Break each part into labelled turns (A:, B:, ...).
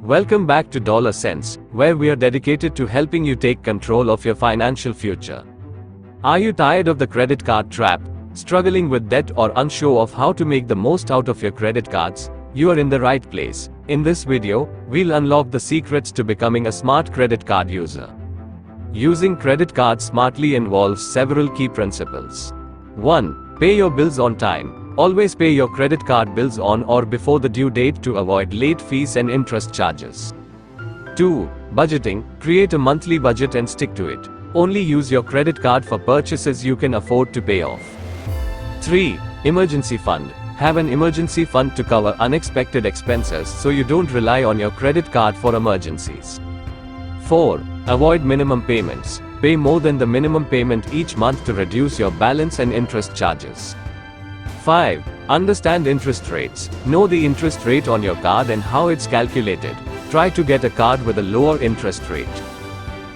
A: Welcome back to Dollarsense, where we are dedicated to helping you take control of your financial future. Are you tired of the credit card trap, struggling with debt or unsure of how to make the most out of your credit cards? You are in the right place. In this video, we'll unlock the secrets to becoming a smart credit card user. Using credit cards smartly involves several key principles. 1. Pay your bills on time. Always pay your credit card bills on or before the due date to avoid late fees and interest charges. 2. Budgeting. Create a monthly budget and stick to it. Only use your credit card for purchases you can afford to pay off. 3. Emergency fund. Have an emergency fund to cover unexpected expenses so you don't rely on your credit card for emergencies. 4. Avoid minimum payments. Pay more than the minimum payment each month to reduce your balance and interest charges. 5. Understand interest rates. Know the interest rate on your card and how it's calculated. Try to get a card with a lower interest rate.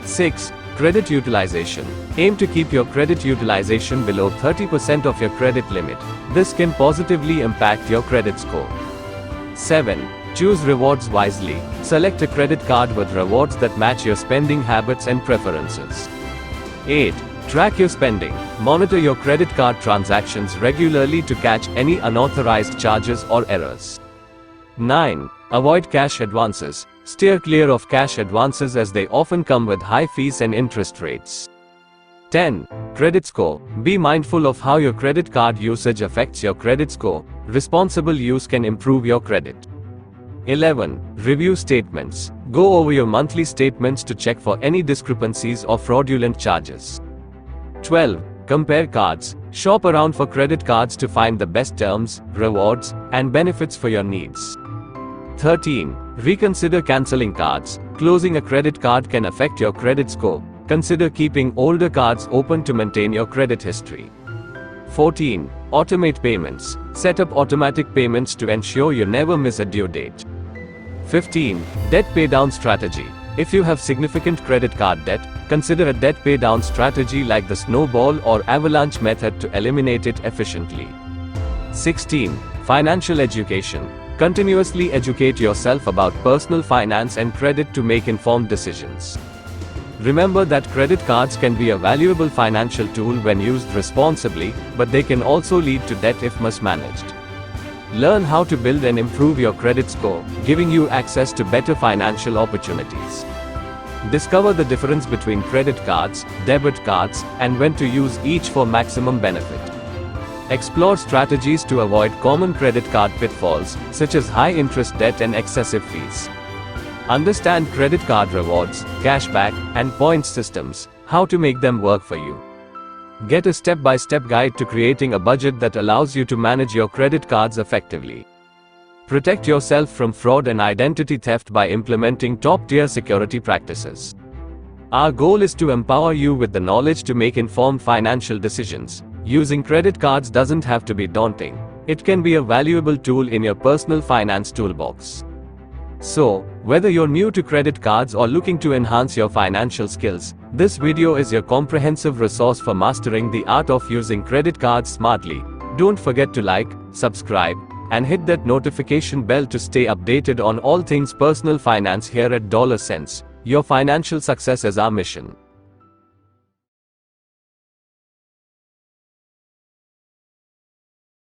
A: 6. Credit utilization. Aim to keep your credit utilization below 30% of your credit limit. This can positively impact your credit score. 7. Choose rewards wisely. Select a credit card with rewards that match your spending habits and preferences. 8. Track your spending. Monitor your credit card transactions regularly to catch any unauthorized charges or errors. 9. Avoid cash advances. Steer clear of cash advances as they often come with high fees and interest rates. 10. Credit score. Be mindful of how your credit card usage affects your credit score. Responsible use can improve your credit. 11. Review statements. Go over your monthly statements to check for any discrepancies or fraudulent charges. 12. Compare cards. Shop around for credit cards to find the best terms, rewards, and benefits for your needs. 13. Reconsider canceling cards. Closing a credit card can affect your credit score. Consider keeping older cards open to maintain your credit history. 14. Automate payments. Set up automatic payments to ensure you never miss a due date. 15. Debt paydown strategy. If you have significant credit card debt, consider a debt paydown strategy like the snowball or avalanche method to eliminate it efficiently. 16. Financial education. Continuously educate yourself about personal finance and credit to make informed decisions. Remember that credit cards can be a valuable financial tool when used responsibly, but they can also lead to debt if mismanaged. Learn how to build and improve your credit score, giving you access to better financial opportunities. Discover the difference between credit cards, debit cards, and when to use each for maximum benefit. Explore strategies to avoid common credit card pitfalls, such as high interest debt and excessive fees. Understand credit card rewards, cashback, and points systems, how to make them work for you. Get a step-by-step guide to creating a budget that allows you to manage your credit cards effectively. Protect yourself from fraud and identity theft by implementing top-tier security practices. Our goal is to empower you with the knowledge to make informed financial decisions. Using credit cards doesn't have to be daunting. It can be a valuable tool in your personal finance toolbox. So, whether you're new to credit cards or looking to enhance your financial skills, this video is your comprehensive resource for mastering the art of using credit cards smartly. Don't forget to like, subscribe, and hit that notification bell to stay updated on all things personal finance here at Dollarsense. Your financial success is our mission.